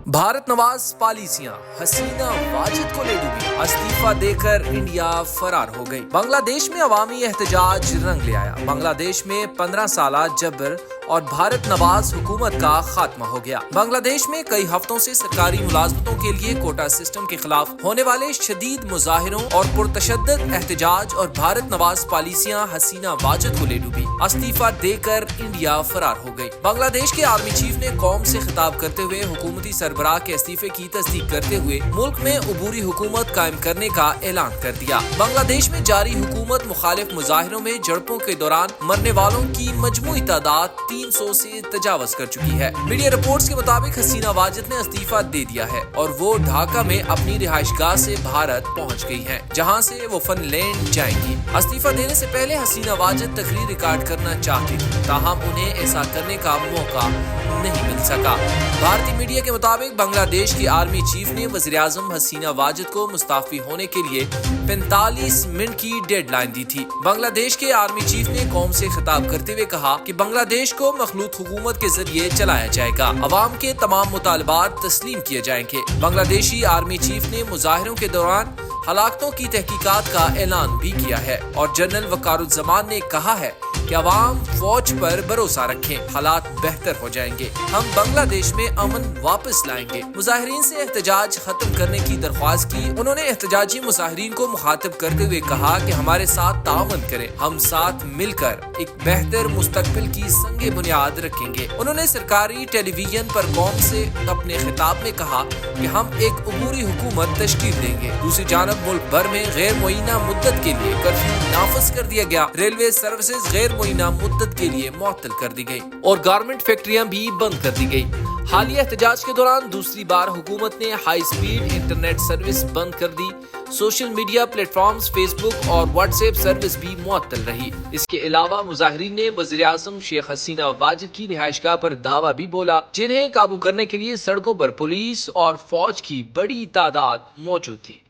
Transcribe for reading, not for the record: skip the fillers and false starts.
भारत नवाज पॉलिसियां हसीना वाजिद को ले डूबी, इस्तीफा देकर इंडिया फरार हो गई। बांग्लादेश में अवामी एहतजाज रंग ले आया। बांग्लादेश में 15 साल जबर और भारत नवाज हुकूमत का खात्मा हो गया। बांग्लादेश में कई हफ्तों से सरकारी मुलाजमतों के लिए कोटा सिस्टम के खिलाफ होने वाले शदीद मुजाहिरों और पुरतशद्दद एहतजाज और भारत नवाज पॉलिसियां हसीना वाजिद को ले डूबी, इस्तीफा देकर इंडिया फरार हो गई। बांग्लादेश के आर्मी चीफ ने कौम से खिताब करते हुए हुकूमती सरबराह के इस्तीफे की तस्दीक करते हुए मुल्क में अबूरी हुकूमत कायम करने का ऐलान कर दिया। बांग्लादेश में जारी हुकूमत मुखालिफ मुजाहिरों में झड़पों के दौरान मरने वालों की मजमूई तादाद 300 से तजावज कर चुकी है। मीडिया रिपोर्ट्स के मुताबिक हसीना वाजिद ने इस्तीफा दे दिया है और वो ढाका में अपनी रिहाइशगाह से भारत पहुंच गई हैं, जहां से वो फिनलैंड जाएंगी। इस्तीफा देने से पहले हसीना वाजिद तकरीर रिकॉर्ड करना चाहती थी, ताहम उन्हें ऐसा करने का मौका नहीं मिल सका। भारतीय मीडिया के मुताबिक बांग्लादेश की आर्मी चीफ ने वज़ीर-ए-आज़म हसीना वाजिद को मुस्ताफी होने के लिए 45 मिनट की डेडलाइन दी थी। बांग्लादेश के आर्मी चीफ ने कौम से खिताब करते हुए कहा कि बांग्लादेश को मखलूत हुकूमत के जरिए चलाया जाएगा, अवाम के तमाम मुतालबात तस्लीम किए जाएंगे। बांग्लादेशी आर्मी चीफ ने मुजाहिरों के दौरान हलाकतों की तहकीकात का ऐलान भी किया है और जनरल वकारुज्जमान ने कहा है कि अवाम फौज पर भरोसा रखें, हालात बेहतर हो जाएंगे, हम बांग्लादेश में अमन वापस लाएंगे। मुजाहिरीन से एहतजाज खत्म करने की दरख्वास्त की। उन्होंने एहतजाजी मुजाहिरीन को मुखातिब करते हुए कहा कि हमारे साथ तावन करें, हम साथ मिलकर एक बेहतर मुस्तकबिल की संगे बुनियाद रखेंगे। उन्होंने सरकारी टेलीविजन पर कौम से अपने खिताब में कहा कि हम एक अबूरी हुकूमत तश्कील देंगे। दूसरी जानब मुल्क भर में गैर मुअय्यना मुद्दत के लिए कर्फ्यू नाफिज कर दिया गया। रेलवे सर्विसेज गैर मुअय्यना मुद्दत के लिए मुअत्तल कर दी गई और गारमेंट फैक्ट्रियां भी बंद कर दी गई। हालिया एहतजाज के दौरान दूसरी बार हुकूमत ने हाई स्पीड इंटरनेट सर्विस बंद कर दी। सोशल मीडिया प्लेटफॉर्म्स फेसबुक और व्हाट्सएप सर्विस भी मुअत्तल रही। इसके अलावा मुजाहिरीन ने वज़ीर-ए-आज़म शेख हसीना वाजिद की रिहाइशगाह पर धावा भी बोला, जिन्हें काबू करने के लिए सड़कों पर पुलिस और फौज की बड़ी तादाद मौजूद थी।